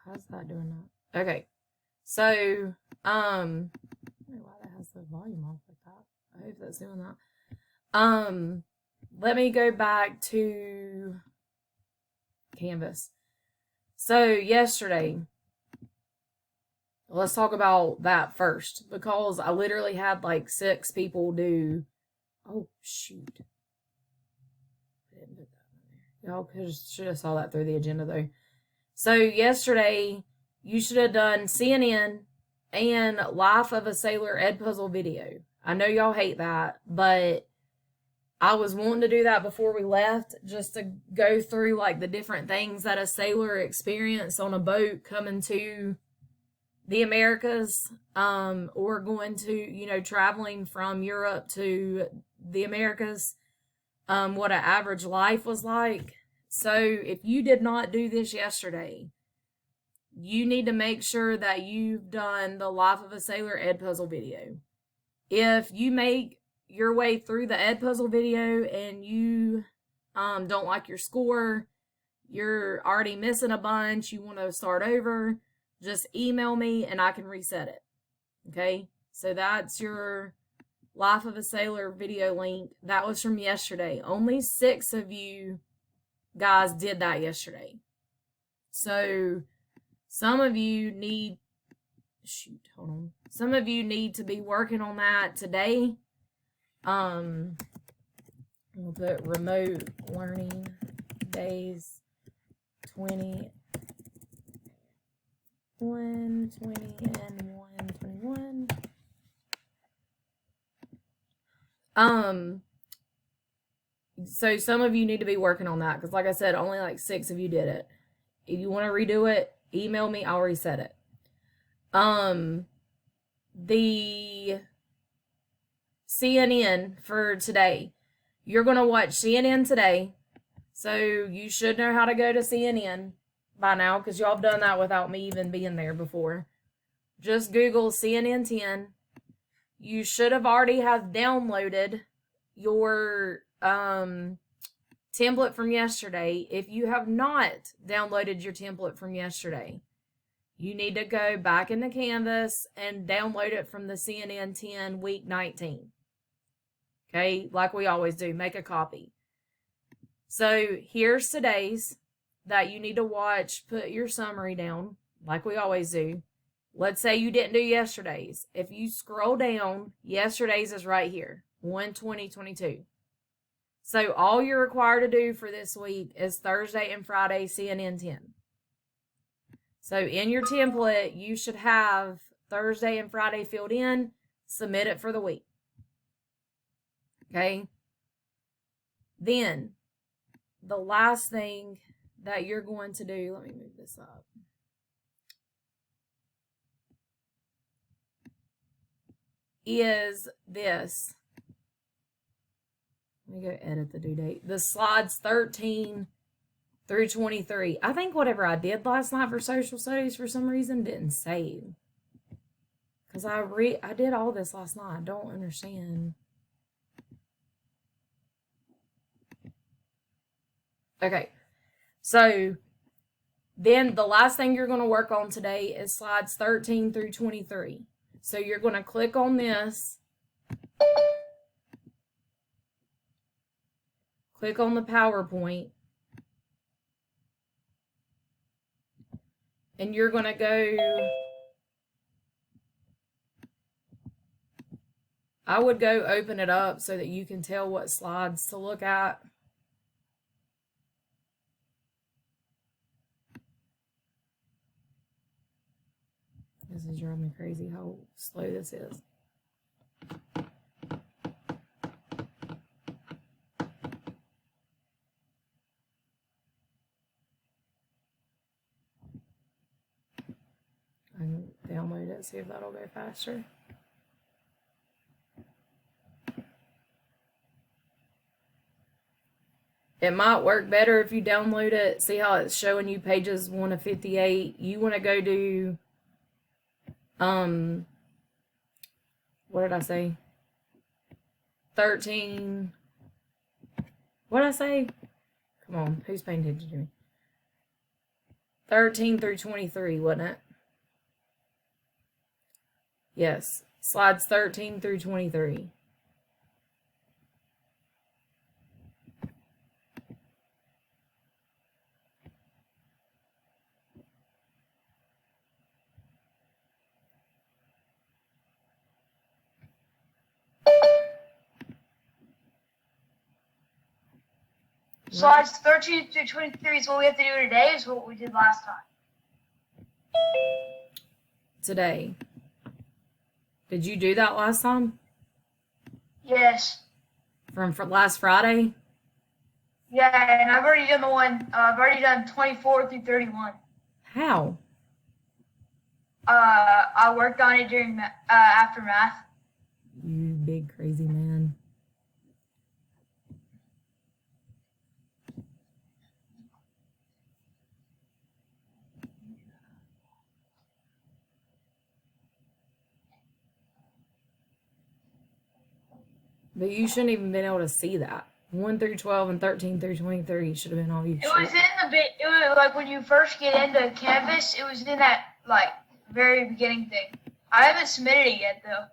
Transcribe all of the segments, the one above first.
How's that doing that? Okay. So, I don't know why that has the volume off like that. I hope that's doing that. Let me go back to Canvas. So yesterday, let's talk about that first, because I literally had like 6 people do. Oh shoot! I didn't put that in there. Y'all should have saw that through the agenda though. So yesterday, you should have done CNN and Life of a Sailor Edpuzzle video. I know y'all hate that, but I was wanting to do that before we left, just to go through like the different things that a sailor experienced on a boat coming to the Americas, or going to, traveling from Europe to the Americas, what an average life was like. So if you did not do this yesterday, you need to make sure that you've done the Life of a Sailor Edpuzzle video. If you make your way through the Edpuzzle video and you don't like your score, you're already missing a bunch, you want to start over, just email me and I can reset it. Okay? So that's your Life of a Sailor video link. That was from yesterday. Only 6 of you guys did that yesterday. So some of you need some of you need to be working on that today. We'll put remote learning days 20, 120 and 121. So some of you need to be working on that, because like I said, only like 6 of you did it. If you want to redo it, email me, I'll reset it. The CNN for today. You're going to watch CNN today. So you should know how to go to CNN by now, because y'all have done that without me even being there before. Just Google CNN 10. You should have already have downloaded your template from yesterday. If you have not downloaded your template from yesterday, you need to go back into Canvas and download it from the CNN 10 week 19. Okay, like we always do, make a copy. So here's today's that you need to watch. Put your summary down, like we always do. Let's say you didn't do yesterday's. If you scroll down, yesterday's is right here, 1/20/22. So all you're required to do for this week is Thursday and Friday CNN 10. So in your template, you should have Thursday and Friday filled in. Submit it for the week. Okay? Then, the last thing that you're going to do, let me move this up. Is this. Let me go edit the due date. The slides 13 through 23. I think whatever I did last night for social studies for some reason didn't save. Because I did all this last night. I don't understand. Okay. So then the last thing you're going to work on today is slides 13 through 23. So you're going to click on this. Click on the PowerPoint. And you're going to go, I would go open it up so that you can tell what slides to look at. This is driving me crazy how slow this is. I can download it, see if that'll go faster. It might work better if you download it. See how it's showing you pages 1 to 58. You want to go do, what did I say? 13. What did I say? Come on, who's paying attention to me? 13 through 23, wasn't it? Yes. Slides 13 through 23. Slides 13 through 23 is what we have to do today, is what we did last time. Today. Did you do that last time? Yes. From last Friday? Yeah, and I've already done the one, I've already done 24 through 31. How? I worked on it during after math. You big crazy man. But you shouldn't even been able to see that. 1 through 12 and 13 through 23 should have been all you It was in the bit. It was like when you first get into Canvas. It was in that like very beginning thing. I haven't submitted it yet though.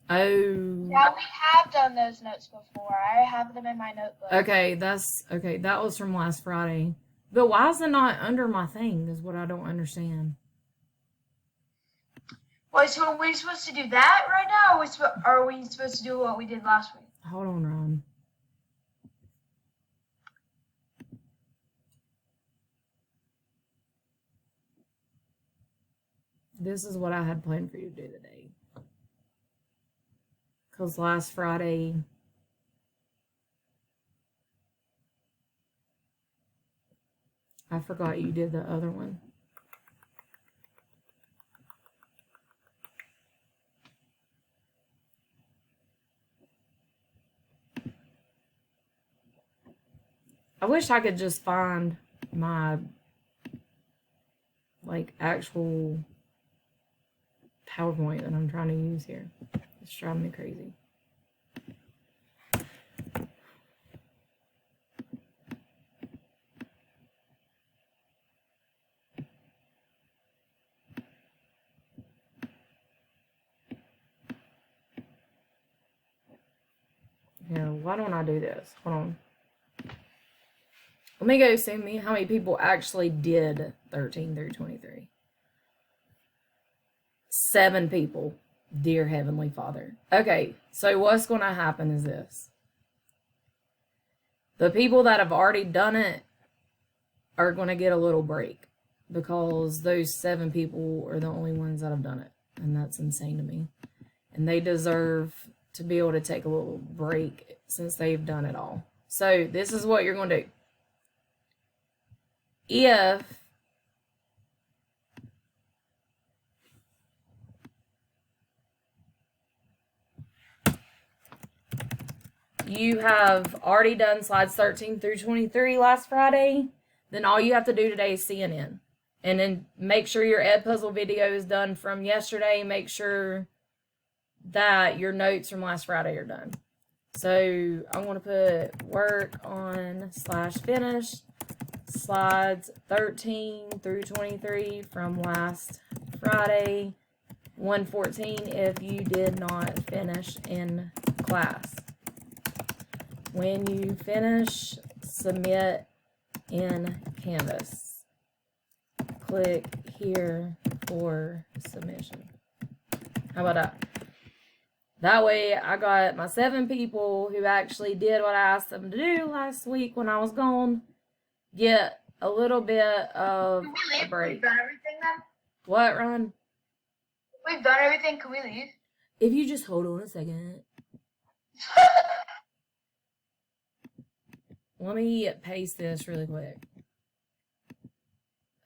Oh. Yeah, we have done those notes before. I have them in my notebook. Okay, that was from last Friday. But why is it not under my thing is what I don't understand. Wait, so are we supposed to do that right now, or are we supposed to do what we did last week? Hold on, Ron. This is what I had planned for you to do today. Because last Friday, I forgot you did the other one. I wish I could just find my, like, actual PowerPoint that I'm trying to use here. It's driving me crazy. Yeah, why don't I do this? Hold on. Let me go see me how many people actually did 13 through 23. 7 people. Dear Heavenly Father. Okay, so what's going to happen is this. The people that have already done it are going to get a little break because those 7 people are the only ones that have done it. And that's insane to me. And they deserve to be able to take a little break since they've done it all. So this is what you're going to do. If you have already done slides 13 through 23 last Friday, then all you have to do today is CNN. And then make sure your Edpuzzle video is done from yesterday. Make sure that your notes from last Friday are done. So I want to put work on /finish slides 13 through 23 from last Friday, 114 if you did not finish in class. When you finish, submit in Canvas. Click here for submission. How about that? That way I got my 7 people who actually did what I asked them to do last week when I was gone get a little bit of a break. We've done everything then? What, Ron? We've done everything. Can we leave? If you just hold on a second. Let me paste this really quick.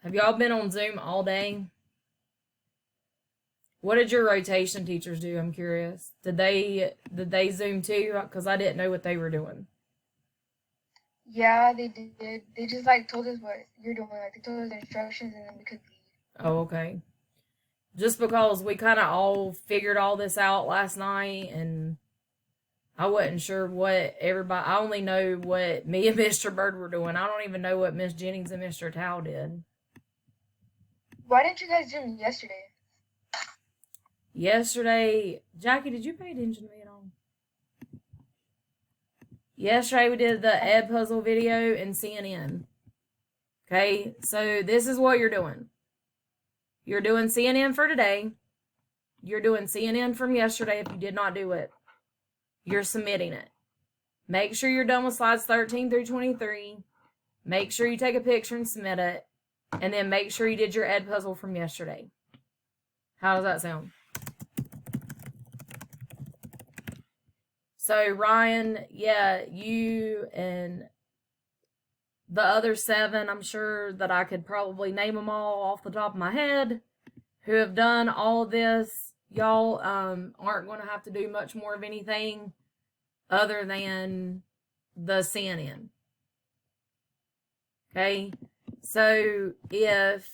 Have y'all been on Zoom all day? What did your rotation teachers do? I'm curious. Did they Zoom too? Because I didn't know what they were doing. Yeah, they did. They just like told us what you're doing. Like they told us the instructions, and then we could leave. Oh, okay. Just because we kind of all figured all this out last night, and I wasn't sure what everybody. I only know what me and Mr. Bird were doing. I don't even know what Miss Jennings and Mr. Tao did. Why didn't you guys do them yesterday? Yesterday, Jackie, did you pay attention to me at all? Yesterday we did the Ed Puzzle video and CNN. Okay, so this is what you're doing. You're doing CNN for today. You're doing CNN from yesterday if you did not do it. You're submitting it. Make sure you're done with slides 13 through 23. Make sure you take a picture and submit it. And then make sure you did your Ed Puzzle from yesterday. How does that sound? So, Ryan, yeah, you and the other 7, I'm sure that I could probably name them all off the top of my head, who have done all of this. Y'all aren't going to have to do much more of anything other than the CNN. Okay? So, if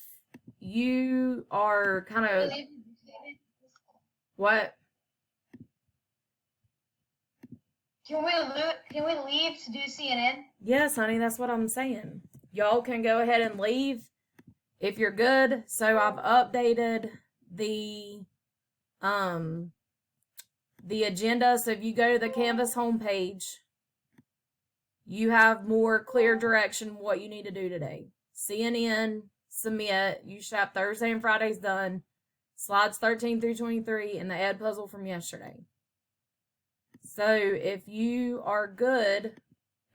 you are kind of... What? Can we leave to do CNN? Yes, honey, that's what I'm saying. Y'all can go ahead and leave if you're good. So I've updated the agenda. So if you go to the Canvas homepage, you have more clear direction what you need to do today. CNN, submit. You should have Thursday and Fridays done. Slides 13 through 23 and the Ed Puzzle from yesterday. So if you are good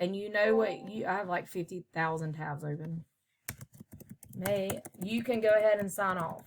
and you know what I have like 50,000 tabs open. You can go ahead and sign off.